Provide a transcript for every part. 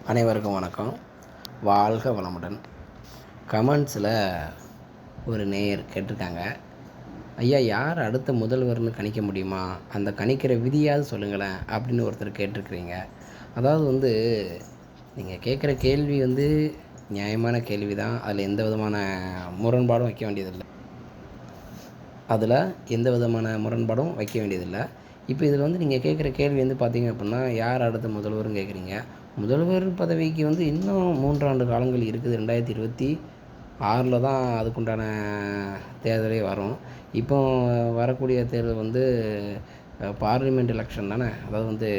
அனைவருக்கும் வணக்கம். வாழ்க வளமுடன். கமெண்ட்ஸில் ஒரு நேயர் கேட்டிருக்காங்க, ஐயா யார் அடுத்த முதல்வர்னு கணிக்க முடியுமா? அந்த கணிக்கிற விதியாவது சொல்லுங்களேன் அப்படின்னு ஒருத்தர் கேட்டிருக்கிறீங்க. அதாவது நீங்கள் கேட்குற கேள்வி நியாயமான கேள்வி தான். அதில் எந்த விதமான முரண்பாடும் வைக்க வேண்டியதில்லை. இப்போ இதில் நீங்கள் கேட்குற கேள்வி பார்த்தீங்க அப்படின்னா, யார் அடுத்த முதல்வர்னு கேட்குறீங்க. முதல்வர் பதவிக்கு இன்னும் 3 ஆண்டு காலங்கள் இருக்குது. 2026 தான் அதுக்குண்டான தேர்தலே வரும். இப்போ வரக்கூடிய தேர்தல் பார்லிமெண்ட் எலெக்ஷன் தானே. அதாவது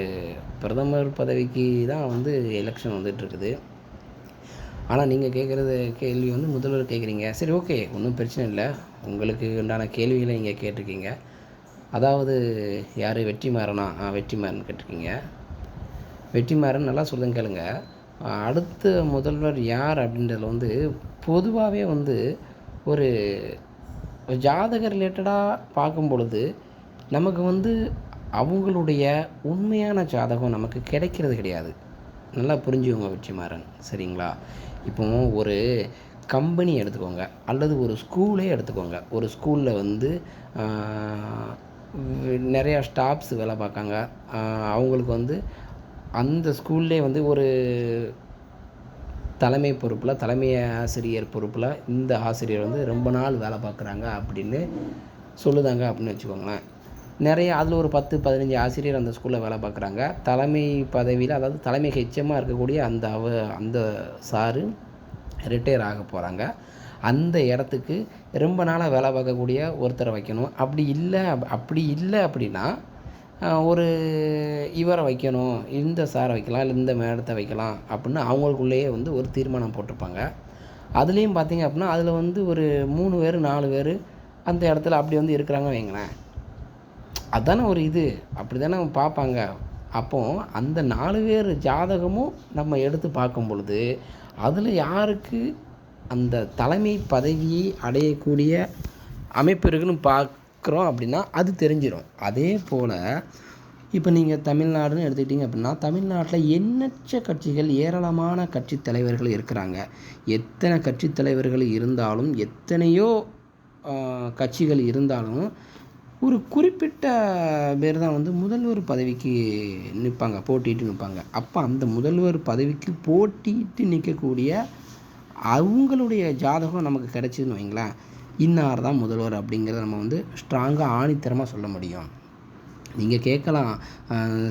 பிரதமர் பதவிக்கு தான் எலெக்ஷன் வந்துட்டுருக்குது. ஆனால் நீங்கள் கேட்குறது கேள்வி முதல்வர் கேட்குறீங்க. சரி, ஓகே, ஒன்றும் பிரச்சனை இல்லை. உங்களுக்கு உண்டான கேள்விகளை நீங்கள் கேட்டிருக்கீங்க. அதாவது யார் வெற்றிமாறனா? வெற்றிமாறன் கேட்டிருக்கீங்க. வெற்றிமாறன் நல்லா சொல்லுங்க, கேளுங்க. அடுத்த முதல்வர் யார் அப்படின்றதுல பொதுவாகவே ஒரு ஜாதக ரிலேட்டடாக பார்க்கும் பொழுது நமக்கு அவங்களுடைய உண்மையான ஜாதகம் நமக்கு கிடைக்கிறது கிடையாது. நல்லா புரிஞ்சுக்கோங்க வெற்றிமாறன், சரிங்களா? இப்போ ஒரு கம்பெனி எடுத்துக்கோங்க, அல்லது ஒரு ஸ்கூலே எடுத்துக்கோங்க. ஒரு ஸ்கூலில் நிறையா ஸ்டாஃப்ஸ் வேலை பார்க்காங்க. அவங்களுக்கு அந்த ஸ்கூல்லே ஒரு தலைமை பொறுப்பில், தலைமை ஆசிரியர் பொறுப்பில் இந்த ஆசிரியர் ரொம்ப நாள் வேலை பார்க்குறாங்க அப்படின்னு சொல்லுதாங்க அப்படின்னு வச்சுக்கோங்களேன். நிறைய அதில் ஒரு 10-15 ஆசிரியர் அந்த ஸ்கூலில் வேலை பார்க்குறாங்க. தலைமை பதவியில், அதாவது தலைமை ஹெச்எம்மாக இருக்கக்கூடிய அந்த சாரு ரிட்டையர் ஆக போகிறாங்க. அந்த இடத்துக்கு ரொம்ப நாளாக வேலை பார்க்கக்கூடிய ஒருத்தரை வைக்கணும். அப்படி இல்லை அப்படின்னா ஒரு இவரை வைக்கணும், இந்த சாரை வைக்கலாம், இல்லை இந்த மேடத்தை வைக்கலாம் அப்படின்னு அவங்களுக்குள்ளேயே ஒரு தீர்மானம் போட்டிருப்பாங்க. அதுலேயும் பார்த்திங்க அப்படின்னா அதில் ஒரு 3 பேர் 4 பேர் அந்த இடத்துல அப்படி இருக்கிறாங்க வைங்களேன். அதுதானே ஒரு அப்படி தானே பார்ப்பாங்க. அப்போது அந்த 4 பேர் ஜாதகமும் நம்ம எடுத்து பார்க்கும் பொழுது அதில் யாருக்கு அந்த தலைமை பதவியை அடையக்கூடிய அமைப்பு இருக்குன்னு பார்க்குறோம் அப்படின்னா அது தெரிஞ்சிடும். அதே போல் இப்போ நீங்கள் தமிழ்நாடுன்னு எடுத்துக்கிட்டிங்க அப்படின்னா, தமிழ்நாட்டில் எண்ணற்ற கட்சிகள், ஏராளமான கட்சி தலைவர்கள் இருக்கிறாங்க. எத்தனை கட்சி தலைவர்கள் இருந்தாலும், எத்தனையோ கட்சிகள் இருந்தாலும், ஒரு குறிப்பிட்ட பேர் தான் முதல்வர் பதவிக்கு நிற்பாங்க, போட்டிட்டு நிற்பாங்க. அப்போ அந்த முதல்வர் பதவிக்கு போட்டிட்டு நிற்கக்கூடிய அவங்களுடைய ஜாதகம் நமக்கு கிடைச்சிதுன்னு வைங்களேன், இன்னார் தான் முதல்வர் அப்படிங்கிறத நம்ம ஸ்ட்ராங்காக ஆணித்தரமாக சொல்ல முடியும். நீங்கள் கேட்கலாம்,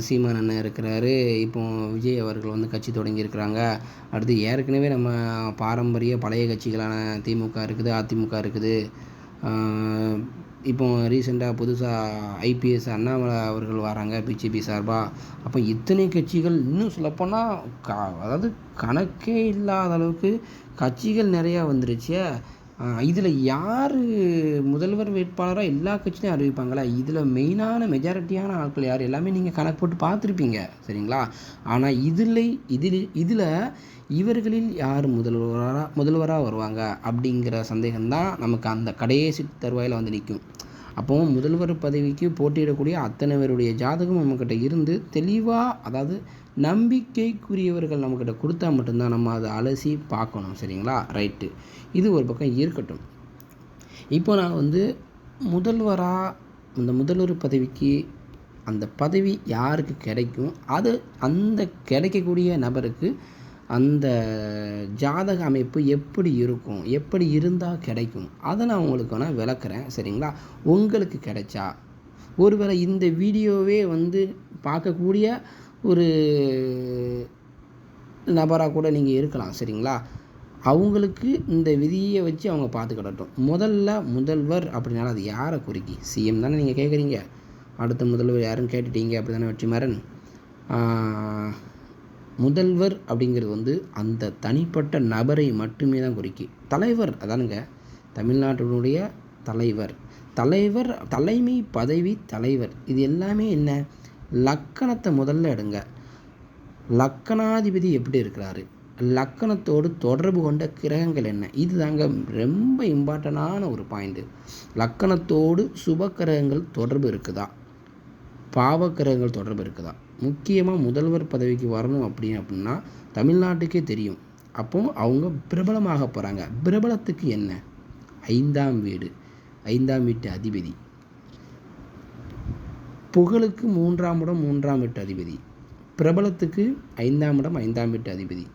சீமான் அண்ணன் இருக்கிறாரு, இப்போ விஜய் அவர்கள் கட்சி தொடங்கியிருக்கிறாங்க, அடுத்து ஏற்கனவே நம்ம பாரம்பரிய பழைய கட்சிகளான திமுக இருக்குது, அதிமுக இருக்குது, இப்போ ரீசெண்டாக புதுசாக ஐபிஎஸ் அண்ணாமலை அவர்கள் வராங்க பிஜேபி சார்பாக. அப்போ இத்தனை கட்சிகள், இன்னும் சொல்லப்போனால் அதாவது கணக்கே இல்லாத அளவுக்கு கட்சிகள் நிறையா வந்துருச்சு. இதில் யார் முதல்வர் வேட்பாளராக எல்லா கட்சியிலையும் அறிவிப்பாங்களா? இதில் மெயினான மெஜாரிட்டியான ஆட்கள் யார் எல்லாமே நீங்கள் கணக்கு போட்டு பார்த்துருப்பீங்க, சரிங்களா? ஆனால் இதில் இவர்களில் யார் முதல்வராக வருவாங்க அப்படிங்கிற சந்தேகம்தான் நமக்கு அந்த கடைசி தருவாயில் நிற்கும். அப்போது முதல்வர் பதவிக்கு போட்டியிடக்கூடிய அத்தனை பேருடைய ஜாதகம் நம்மக்கிட்ட இருந்து தெளிவாக, அதாவது நம்பிக்கைக்குரியவர்கள் நம்மக்கிட்ட கொடுத்தா மட்டும்தான் நம்ம அதை அலசி பார்க்கணும், சரிங்களா? ரைட்டு, இது ஒரு பக்கம் இருக்கட்டும். இப்போ நான் முதல்வராக, இந்த முதல்வர் பதவிக்கு அந்த பதவி யாருக்கு கிடைக்கும், அது அந்த கிடைக்கக்கூடிய நபருக்கு அந்த ஜாதக அமைப்பு எப்படி இருக்கும், எப்படி இருந்தால் கிடைக்கும், அதை நான் உங்களுக்கு நான் விளக்குறேன், சரிங்களா? உங்களுக்கு கிடைச்சா, ஒருவேளை இந்த வீடியோவே பார்க்கக்கூடிய ஒரு நபராக கூட நீங்கள் இருக்கலாம், சரிங்களா? அவங்களுக்கு இந்த விதியை வச்சு அவங்க பார்த்துக்கிடட்டும். முதல்வர் அப்படின்னால அது யாரை குறிக்கி? சிஎம் தானே நீங்கள் கேட்குறீங்க. அடுத்த முதல்வர் யாருன்னு கேட்டுட்டீங்க, அப்படி தானே வெற்றிமாறன்? முதல்வர் அப்படிங்கிறது அந்த தனிப்பட்ட நபரை மட்டுமே தான் குறிக்கி. தலைவர் அதானுங்க, தமிழ்நாட்டினுடைய தலைவர், தலைமை பதவி தலைவர். இது எல்லாமே என்ன? லக்கணத்தை முதல்ல எடுங்க. லக்கணாதிபதி எப்படி இருக்கிறாரு, லக்கணத்தோடு தொடர்பு கொண்ட கிரகங்கள் என்ன, இது தாங்க ரொம்ப இம்பார்ட்டண்டான ஒரு பாயிண்ட்டு. லக்கணத்தோடு சுப கிரகங்கள் தொடர்பு இருக்குதா, பாவக்கிரகங்கள் தொடர்பு இருக்குதா. முக்கியமாக முதல்வர் பதவிக்கு வரணும் அப்படின்னா தமிழ்நாட்டுக்கே தெரியும். அப்போ அவங்க பிரபலமாக போகிறாங்க. பிரபலத்துக்கு என்ன? 5ஆம் வீடு, 5ஆம் வீட்டு அதிபதி. புகழுக்கு 3ஆம் இடம், 3ஆம் வீட்டு அதிபதி. பிரபலத்துக்கு 5ஆம் இடம், 5ஆம் வீட்டு அதிபதி.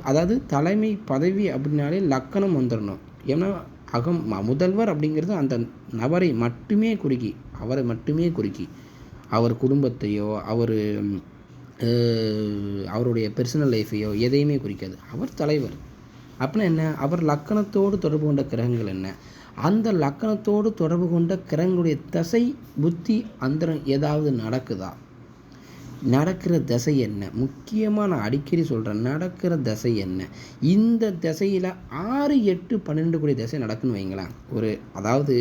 அதாவது தலைமை பதவி அப்படின்னாலே லக்கணம் வந்துடணும். ஏன்னா முதல்வர் அப்படிங்கிறது அந்த நபரை மட்டுமே குறிக்கி, அவரை மட்டுமே குறிக்கி, அவர் குடும்பத்தையோ அவருடைய பர்சனல் லைஃப்பையோ எதையுமே குறிக்காது. அவர் தலைவர். அப்படின்னா என்ன? அவர் லக்கணத்தோடு தொடர்பு கொண்ட கிரகங்கள் என்ன, அந்த லக்கணத்தோடு தொடர்பு கொண்ட கிரகங்களுடைய தசை புத்தி அந்தரம் ஏதாவது நடக்குதா, நடக்கிற தசை என்ன, முக்கியமாக நான் அடிக்கடி சொல்கிறேன், நடக்கிற தசை என்ன. இந்த திசையில் 6, 8, 12 கூடிய திசை நடக்குன்னு வைங்களேன். அதாவது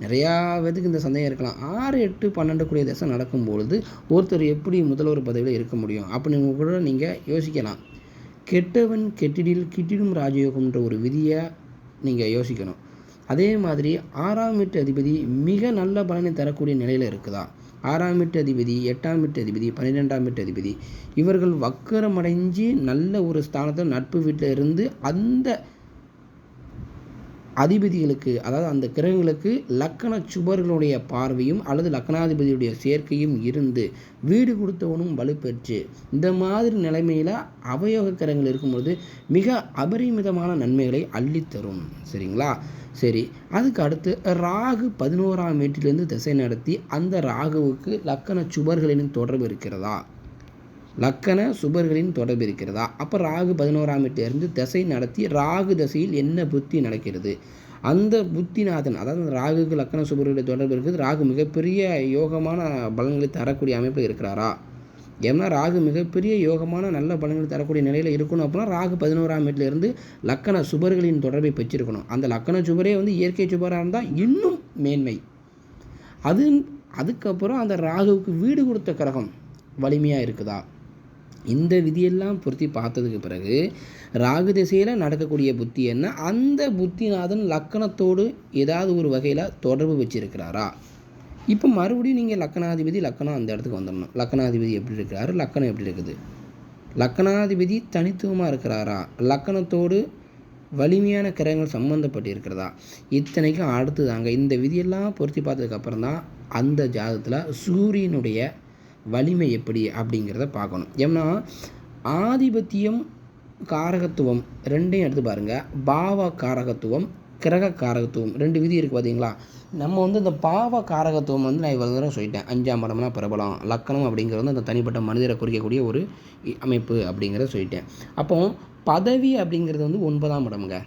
நிறையா பேருக்கு இந்த சந்தேகம் இருக்கலாம். 6, 8, 12 கூடிய திசை நடக்கும்பொழுது ஒருத்தர் எப்படி முதல்வர் பதவியில் இருக்க முடியும் அப்படின்னு கூட நீங்கள் யோசிக்கலாம். கெட்டவன் கெட்டிடில் கிட்டிடும் ராஜயோகம்ன்ற ஒரு விதியை நீங்கள் யோசிக்கணும். அதே மாதிரி 6ஆம் வீட்டு அதிபதி மிக நல்ல பலனை தரக்கூடிய நிலையில் இருக்குதா. 6ஆம் வீட்டு அதிபதி, 8ஆம் வீட்டு அதிபதி, 12ஆம் வீட்டு அதிபதி இவர்கள் வக்கரமடைஞ்சு நல்ல ஒரு ஸ்தானத்தில் நட்பு வீட்டில் இருந்து அந்த அதிபதிகளுக்கு, அதாவது அந்த கிரகங்களுக்கு லக்கண சுபர்களுடைய பார்வையும் அல்லது லக்கணாதிபதியுடைய சேர்க்கையும் இருந்து வீடு கொடுத்தவனும் வலுப்பெற்று இந்த மாதிரி நிலைமையில் அவயோக கிரகங்கள் இருக்கும்பொழுது மிக அபரிமிதமான நன்மைகளை அள்ளித்தரும். சரிங்களா? சரி, அதுக்கு அடுத்து ராகு 11ஆம் வீட்டிலிருந்து திசை நடத்தி அந்த ராகுவுக்கு லக்கண சுபர்களின் தொடர்பு இருக்கிறதா, லக்கண சுபர்களின் தொடர்பு இருக்கிறதா. அப்போ ராகு 11ஆம் வீட்டிலிருந்து திசை நடத்தி ராகு திசையில் என்ன புத்தி நடக்கிறது, அந்த புத்திநாதன், அதாவது ராகுக்கு லக்கண சுபர்களுடைய தொடர்பு இருக்குது. ராகு மிகப்பெரிய யோகமான பலன்களை தரக்கூடிய அமைப்பில் இருக்கிறாரா. ஏன்னா ராகு மிகப்பெரிய யோகமான நல்ல பலன்கள் தரக்கூடிய நிலையில் இருக்கணும். அப்படின்னா ராகு 11ஆம் வீட்டிலிருந்து லக்கண சுபர்களின் தொடர்பை பெற்றிருக்கணும். அந்த லக்கண சுபரே இயற்கை சுபராக இருந்தால் இன்னும் மேன்மை. அதுக்கப்புறம் அந்த ராகுவுக்கு வீடு கொடுத்த கிரகம் வலிமையாக இருக்குதா. இந்த விதியெல்லாம் பொருத்தி பார்த்ததுக்கு பிறகு ராகு திசையில் நடக்கக்கூடிய புத்தி என்ன, அந்த புத்திநாதன் லக்கணத்தோடு ஏதாவது ஒரு வகையில் தொடர்பு வச்சிருக்கிறாரா. இப்போ மறுபடியும் நீங்கள் லக்கணாதிபதி லக்கணம் அந்த இடத்துக்கு வந்துடணும். லக்கணாதிபதி எப்படி இருக்கிறாரு, லக்கணம் எப்படி இருக்குது, லக்கணாதிபதி தனித்துவமாக இருக்கிறாரா, லக்கணத்தோடு வலிமையான கிரகங்கள் சம்மந்தப்பட்டு இருக்கிறதா. இத்தனைக்கும் அடுத்துதாங்க இந்த விதியெல்லாம் பொருத்தி பார்த்ததுக்கப்புறம் தான் அந்த ஜாதகத்தில் சூரியனுடைய வலிமை எப்படி அப்படிங்கிறத பார்க்கணும். ஏன்னா ஆதிபத்தியம் காரகத்துவம் ரெண்டையும் எடுத்து பாருங்கள். பாவ காரகத்துவம், கிரக காரகத்துவம் 2 விதி இருக்குது பார்த்தீங்களா. நம்ம இந்த பாவ காரகத்துவம் நான் இவ்வளோ தூரம் சொல்லிட்டேன். 5ஆம் இடம்னா பிரபலம், லக்கணம் அப்படிங்கிறது அந்த தனிப்பட்ட மனிதரை குறிக்கக்கூடிய ஒரு அமைப்பு அப்படிங்கிறத சொல்லிட்டேன். அப்போ பதவி அப்படிங்கிறது 9ஆம் இடம்ங்க.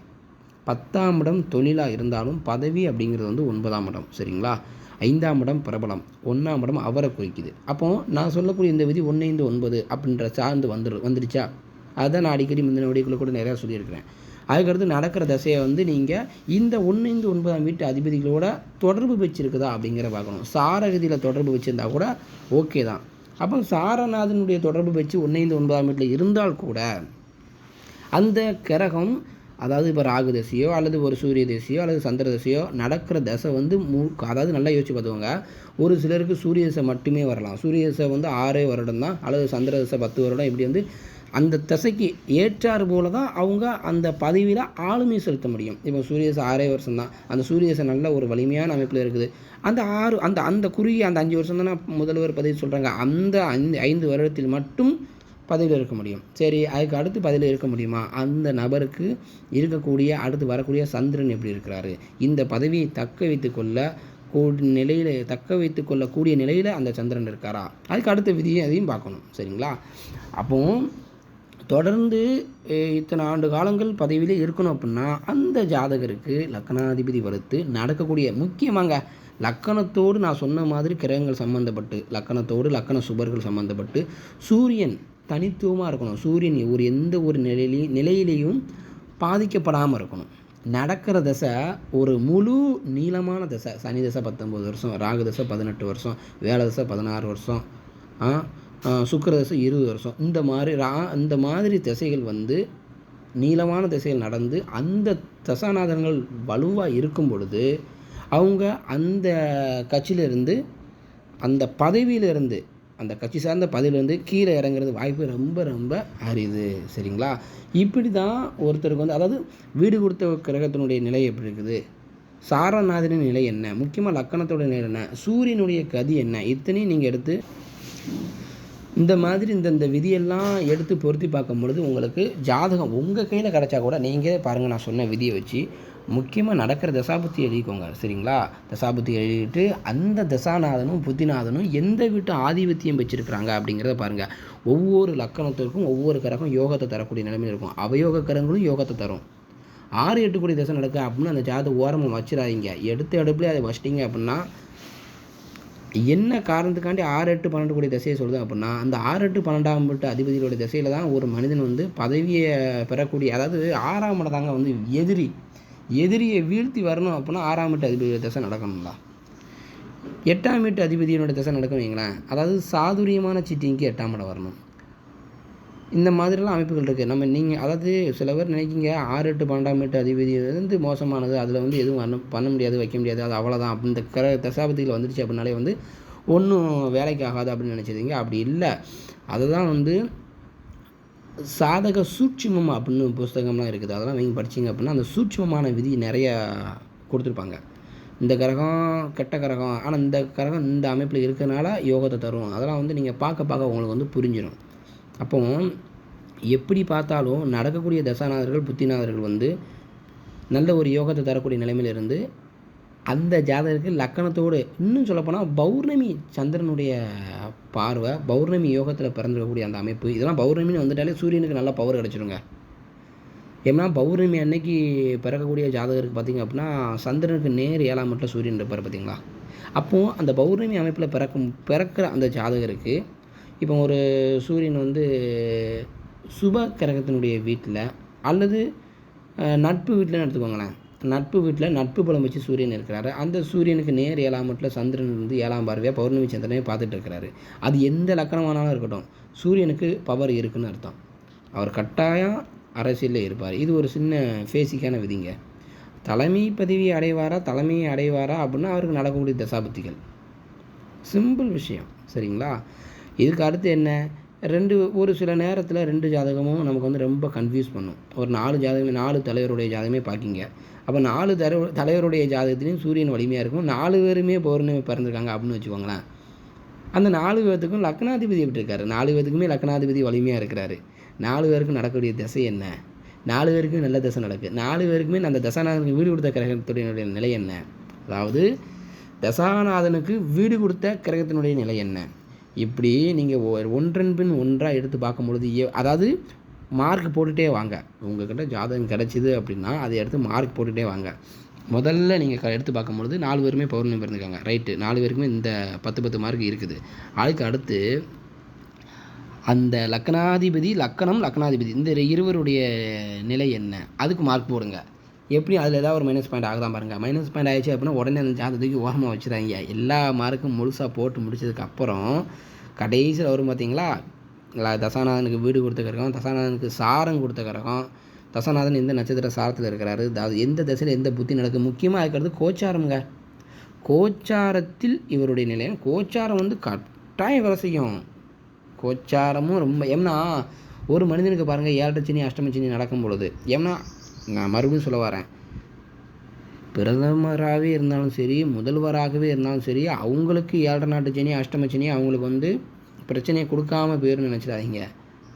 10ஆம் இடம் தொழிலாக இருந்தாலும் பதவி அப்படிங்கிறது 9ஆம் இடம். சரிங்களா? 5ஆம் இடம் பிரபலம், 1ஆம் இடம் அவரை குறிக்குது. அப்போது நான் சொல்லக்கூடிய இந்த விதி 1, 5, 9 அப்படின்ற சார்ந்து வந்துடுச்சா. அதை நான் அடிக்கடி முந்தின வீடியோக்குள்ளே கூட நிறையா சொல்லியிருக்கிறேன். அதுக்கடுத்து நடக்கிற தசையை நீங்கள் இந்த 1, 5, 9ஆம் வீட்டு அதிபதிகளோட தொடர்பு வச்சுருக்குதா அப்படிங்கிற பார்க்கணும். சாரகதியில் தொடர்பு வச்சுருந்தா கூட ஓகே தான். அப்போ சாரநாதனுடைய தொடர்பு வச்சு 1, 5, 9ஆம் வீட்டில் இருந்தால் கூட அந்த கிரகம், அதாவது இப்போ ராகு தசையோ அல்லது ஒரு சூரிய தசையோ அல்லது சந்திர தசையோ நடக்கிற தசை அதாவது நல்லா யோசிச்சு பார்த்துக்கோங்க. ஒரு சிலருக்கு சூரிய தசை மட்டுமே வரலாம். சூரிய தசை 6 வருடம் தான், அல்லது சந்திர தசை 10 வருடம். இப்படி அந்த தசைக்கு ஏற்றாறு போல தான் அவங்க அந்த பதவியில் ஆளுமை செலுத்த முடியும். இப்போ சூரிய தசை 6 வருஷம் தான், அந்த சூரிய தசை நல்ல ஒரு வலிமையான அமைப்பில் இருக்குது. அந்த 6 அந்த குறுகிய அந்த 5 வருஷம் தானே முதல்வர் பதவி சொல்கிறாங்க. அந்த 5 வருடத்தில் மட்டும் பதவியில் இருக்க முடியும். சரி, அதுக்கு அடுத்து பதவியில் இருக்க முடியுமா. அந்த நபருக்கு இருக்கக்கூடிய அடுத்து வரக்கூடிய சந்திரன் எப்படி இருக்கிறாரு, இந்த பதவியை தக்க வைத்து கொள்ளக்கூடிய நிலையில் அந்த சந்திரன் இருக்காரா, அதுக்கு அடுத்த விதியை அதையும் பார்க்கணும். சரிங்களா? அப்போ தொடர்ந்து இத்தனை ஆண்டு காலங்கள் பதவியில் இருக்கணும் அப்படின்னா அந்த ஜாதகருக்கு லக்கணாதிபதி வலுத்து நடக்கக்கூடிய முக்கியமாக லக்கணத்தோடு நான் சொன்ன மாதிரி கிரகங்கள் சம்மந்தப்பட்டு, லக்கணத்தோடு லக்கண சுபர்கள் சம்மந்தப்பட்டு சூரியன் தனித்துவமாக இருக்கணும். சூரியன் எந்த ஒரு நிலையிலையும் பாதிக்கப்படாமல் இருக்கணும். நடக்கிற தசை ஒரு முழு நீளமான தசை. சனி தசை 19 வருஷம், ராகு தசை 18 வருஷம், வேலை தசை 16 வருஷம், சுக்கிர தசை 20 வருஷம். இந்த மாதிரி திசைகள் நீளமான திசைகள் நடந்து அந்த தசாநாதன்கள் வலுவாக இருக்கும் பொழுது அவங்க அந்த கட்சியிலிருந்து அந்த பதவியிலிருந்து அந்த கட்சி சார்ந்த பதவியிலேருந்து கீழே இறங்குறது வாய்ப்பு ரொம்ப ரொம்ப அரிது. சரிங்களா? இப்படி தான் ஒருத்தருக்கு வந்து அதாவது வீடு கொடுத்த கிரகத்தினுடைய நிலை எப்படி இருக்குது, சாரநாதனின் நிலை என்ன, முக்கியமாக லக்கணத்தோட நிலை என்ன, சூரியனுடைய கதி என்ன, இத்தனையும் நீங்கள் எடுத்து இந்த மாதிரி இந்த விதியெல்லாம் எடுத்து பொருத்தி பார்க்கும்பொழுது உங்களுக்கு ஜாதகம் உங்கள் கையில் கிடச்சா கூட நீங்களே பாருங்கள், நான் சொன்ன விதியை வச்சு முக்கியமாக நடக்கிற தசாபுத்தி எழுதிக்கோங்க. சரிங்களா? தசாபுத்தி எழுதிட்டு அந்த தசாநாதனும் புத்திநாதனும் எந்த வீட்டு ஆதிபத்தியம் வச்சுருக்கிறாங்க அப்படிங்கிறத பாருங்கள். ஒவ்வொரு லக்கணத்திற்கும் ஒவ்வொரு கிரகம் யோகத்தை தரக்கூடிய நிலைமையில் இருக்கும். அவயோக கிரகங்களும் யோகத்தை தரும். 6, 8 கோடி தசை நடக்க அப்படின்னு அந்த ஜாதகம் ஓரமாக வச்சிடாதீங்க. எடுத்த அடுப்புலேயே அதை வச்சிட்டிங்க அப்படின்னா என்ன காரணத்துக்காண்டி 6, 8, 12 கோடி திசையை சொல்லுது அப்படின்னா, அந்த 6, 8, 12ஆம் வீட்டு அதிபதியோட திசையில் தான் ஒரு மனிதன் வந்து பதவியை பெறக்கூடிய, அதாவது 6ஆம் இடம் தாங்க வந்து எதிரியை வீழ்த்தி வரணும் அப்படின்னா 6ஆம் வீட்டு அதிபதியோட திசை நடக்கணுங்களா. 8ஆம் வீட்டு அதிபதியோட திசை நடக்கும் வைங்களேன், அதாவது சாதுரியமான சீட்டிங்க்கு 8ஆம் இடம் வரணும். இந்த மாதிரிலாம் அமைப்புகள் இருக்குது. நீங்கள் அதாவது சில பேர் நினைக்கிங்க 6, 8, 12ஆம் வீட்டு அதிபதி வந்து மோசமானது, அதில் வந்து எதுவும் பண்ண முடியாது, வைக்க முடியாது, அது அவ்வளோதான் இந்த தசாபதியில் வந்துடுச்சு அப்படின்னாலே வந்து ஒன்றும் வேலைக்கு ஆகாது அப்படின்னு நினச்சிருந்தீங்க. அப்படி இல்லை. அதுதான் வந்து சாதக சூட்சுமம் அப்படின்னு புஸ்தகம்லாம் இருக்குது. அதெல்லாம் நீங்கள் படிச்சிங்க அப்படின்னா அந்த சூட்சுமமான விதி நிறையா கொடுத்துருப்பாங்க. இந்த கிரகம் கெட்ட கிரகம், ஆனால் இந்த கிரகம் இந்த அமைப்பில் இருக்கிறதுனால யோகத்தை தரும். அதெல்லாம் வந்து நீங்கள் பார்க்க உங்களுக்கு வந்து புரிஞ்சிடும். அப்போ எப்படி பார்த்தாலும் நடக்கக்கூடிய தசாநாதர்கள் புத்திநாதர்கள் வந்து நல்ல ஒரு யோகத்தை தரக்கூடிய நிலைமையில் இருந்து அந்த ஜாதகருக்கு லக்கணத்தோடு, இன்னும் சொல்லப்போனால் பௌர்ணமி சந்திரனுடைய பார்வை, பௌர்ணமி யோகத்தில் பிறந்திருக்கக்கூடிய அந்த அமைப்பு, இதெல்லாம் பௌர்ணமின்னு வந்துட்டாலே சூரியனுக்கு நல்லா பவர் கிடச்சிருங்க. ஏன்னா பௌர்ணமி அன்னைக்கு பிறக்கக்கூடிய ஜாதகருக்கு பார்த்திங்க அப்படின்னா சந்திரனுக்கு நேர் 7ஆம் இடத்துல சூரியன் இருப்பார் பார்த்திங்களா. அப்போது அந்த பௌர்ணமி அமைப்பில் பிறக்கிற அந்த ஜாதகருக்கு இப்போ ஒரு சூரியன் வந்து சுப கிரகத்தினுடைய வீட்டில் அல்லது நட்பு வீட்டில்னு எடுத்துக்கோங்களேன். நட்பு வீட்டில் நட்பு பலம் வச்சு சூரியன் இருக்கிறாரு. அந்த சூரியனுக்கு நேர் 7ஆம் இடத்துல சந்திரன் வந்து 7ஆம் பார்வையாக பௌர்ணமி சந்திரனே பார்த்துட்டு இருக்கிறாரு. அது எந்த லக்கணமானாலும் இருக்கட்டும், சூரியனுக்கு பவர் இருக்குன்னு அர்த்தம். அவர் கட்டாயம் அரசியலில் இருப்பார். இது ஒரு சின்ன பேசிக்கான விதிங்க. தலைமை பதவி தலைமையை அடைவாரா அப்படின்னா அவருக்கு நடக்கக்கூடிய தசாபுத்திகள். சிம்பிள் விஷயம். சரிங்களா? இதுக்கு அடுத்து என்ன, ஒரு சில நேரத்தில் 2 ஜாதகமும் நமக்கு வந்து ரொம்ப கன்ஃபியூஸ் பண்ணும். ஒரு 4 ஜாதகமே, 4 தலைவருடைய ஜாதகமே பார்க்கிங்க. அப்போ 4 தலைவருடைய ஜாதகத்துலேயும் சூரியன் வலிமையாக இருக்கும். 4 பேருமே பௌர்ணமி பிறந்திருக்காங்க அப்படின்னு வச்சுக்கோங்களேன். அந்த 4 பேர்த்துக்கும் லக்னாதிபதி எப்படி இருக்காரு, 4 பேர்த்துக்குமே லக்னாதிபதி வலிமையாக இருக்கிறாரு. 4 பேருக்கும் நடக்கக்கூடிய திசை என்ன, 4 பேருக்குமே நல்ல திசை நடக்குது. 4 பேருக்குமே அந்த தசாநாதனுக்கு வீடு கொடுத்த கிரகத்துடைய நிலை என்ன, அதாவது தசாநாதனுக்கு வீடு கொடுத்த கிரகத்தினுடைய நிலை என்ன, இப்படி நீங்கள் ஒன்றன் பின் ஒன்றாக எடுத்து பார்க்கும்பொழுது அதாவது மார்க் போட்டுகிட்டே வாங்க. உங்கள்கிட்ட ஜாதகம் கிடச்சிது அப்படின்னா அதை எடுத்து மார்க் போட்டுகிட்டே வாங்க. முதல்ல நீங்கள் எடுத்து பார்க்கும்பொழுது 4 பேருமே பௌர்ணமி பிறந்திருக்காங்க, ரைட்டு, 4 பேருக்குமே இந்த 10 மார்க் இருக்குது. அதுக்கு அடுத்து அந்த லக்னாதிபதி லக்னாதிபதி இந்த இருவருடைய நிலை என்ன, அதுக்கு மார்க் போடுங்க. எப்படி அதில் ஏதாவது ஒரு மைனஸ் பாயிண்ட் ஆகுதான் பாருங்கள். மைனஸ் பாயிண்ட் ஆகிடுச்சு அப்படின்னா உடனே அந்த ஜாதகத்துக்கு ஓரமாக வச்சுறாங்க. எல்லா மார்க்கும் முழுசாக போட்டு முடிச்சதுக்கப்புறம் கடைசியில் வரும் பார்த்தீங்களா, தசாநாதனுக்கு வீடு கொடுத்த கிரகம், தசாநாதனுக்கு சாரம் கொடுத்த கிரகம், தசாநாதன் எந்த நட்சத்திர சாரத்தில் இருக்கிறாரு, எந்த திசையில் எந்த புத்தி நடக்குது, முக்கியமாக இருக்கிறது கோச்சாரம்ங்க. கோச்சாரத்தில் இவருடைய நிலை, கோச்சாரம் வந்து கட்டாயம் வேலை செய்யும். கோச்சாரமும் ரொம்ப, ஏன்னா ஒரு மனிதனுக்கு பாருங்கள் 7 சனி அஷ்டம சனி நடக்கும் பொழுது, ஏன்னா நான் மறுபடியும் சொல்ல வரேன், பிரதமராகவே இருந்தாலும் சரி, முதல்வராகவே இருந்தாலும் சரி, அவங்களுக்கு 7 நாட்டு சனி அஷ்டம சனி அவங்களுக்கு வந்து பிரச்சனையை கொடுக்காமல் போயிடும்னு நினச்சிடாதீங்க.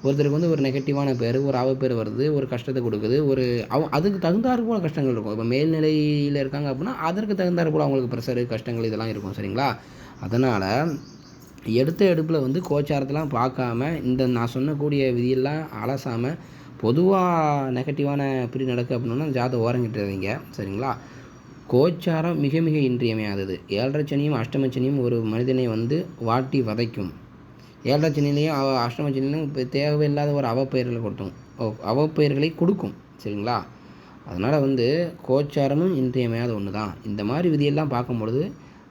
ஒருத்தருக்கு வந்து ஒரு நெகட்டிவான பேர், ஒரு அவப்பேர் வருது, ஒரு கஷ்டத்தை கொடுக்குது, அதுக்கு தகுந்தாறு போல் கஷ்டங்கள் இருக்கும். இப்போ மேல்நிலையில் இருக்காங்க அப்படின்னா அதற்கு தகுந்தாறு போல் அவங்களுக்கு ப்ரெஷரு கஷ்டங்கள் இதெல்லாம் இருக்கும். சரிங்களா? அதனால் எடுத்த எடுப்பில் வந்து கோச்சாரத்தெலாம் பார்க்காம இந்த நான் சொன்னக்கூடிய விதியெல்லாம் அலசாமல் பொதுவாக நெகட்டிவான இப்படி நடக்கு அப்படின்னா ஜாதகம் ஓரங்கிட்டுறீங்க. சரிங்களா? கோச்சாரம் மிக மிக இன்றியமையாதது. 7 சனியும் அஷ்டம சனியும் ஒரு மனிதனை வந்து வாட்டி வதைக்கும். 7 சனிலையும் அஷ்டம சனிலையும் இப்போ தேவையில்லாத ஒரு அவப்பெயர்களை கொடுக்கும். சரிங்களா? அதனால் வந்து கோச்சாரமும் இன்றியமையாத ஒன்று தான். இந்த மாதிரி விதியெல்லாம் பார்க்கும்பொழுது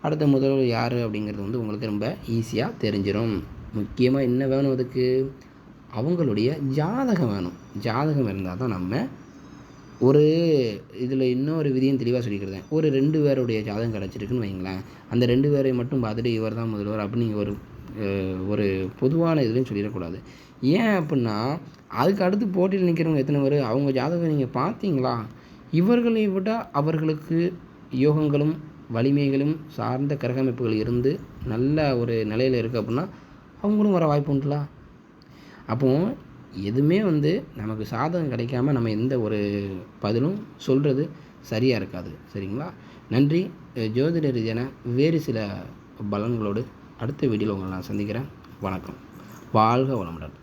அடுத்த முதல்வர் யார் அப்படிங்கிறது வந்து உங்களுக்கு ரொம்ப ஈஸியாக தெரிஞ்சிடும். முக்கியமாக என்ன வேணும், அதுக்கு அவங்களுடைய ஜாதகம் வேணும். ஜாதகம் இருந்தால் தான் நம்ம ஒரு இதில் இன்னொரு விதியும் தெளிவாக சொல்லிக்கிறேன். ஒரு 2 பேருடைய ஜாதகம் கிடச்சிருக்குன்னு வைங்களேன், அந்த 2 பேரையும் மட்டும் பார்த்துட்டு இவர் தான் முதல்வர் அப்படின்னு நீங்கள் ஒரு பொதுவான இதுலையும் சொல்லிடக்கூடாது. ஏன் அப்புடின்னா, அதுக்கு அடுத்து போட்டியில் நிற்கிறவங்க எத்தனை பேர், அவங்க ஜாதகம் நீங்கள் பார்த்தீங்களா? இவர்களை விட அவர்களுக்கு யோகங்களும் வலிமைகளும் சார்ந்த கிரக அமைப்புகள் இருந்து நல்ல ஒரு நிலையில் இருக்குது அப்புடின்னா அவங்களும் வர வாய்ப்பு உண்டுல. அப்போது எதுவுமே நமக்கு சாதகம் கிடைக்காம நம்ம எந்த ஒரு பதிலும் சொல்கிறது சரியாக இருக்காது. சரிங்களா? நன்றி. ஜோதிட ரீதியான வேறு சில பலன்களோடு அடுத்த வீடியோவில் உங்களை நான் சந்திக்கிறேன். வணக்கம். வாழ்க வளமுடன்.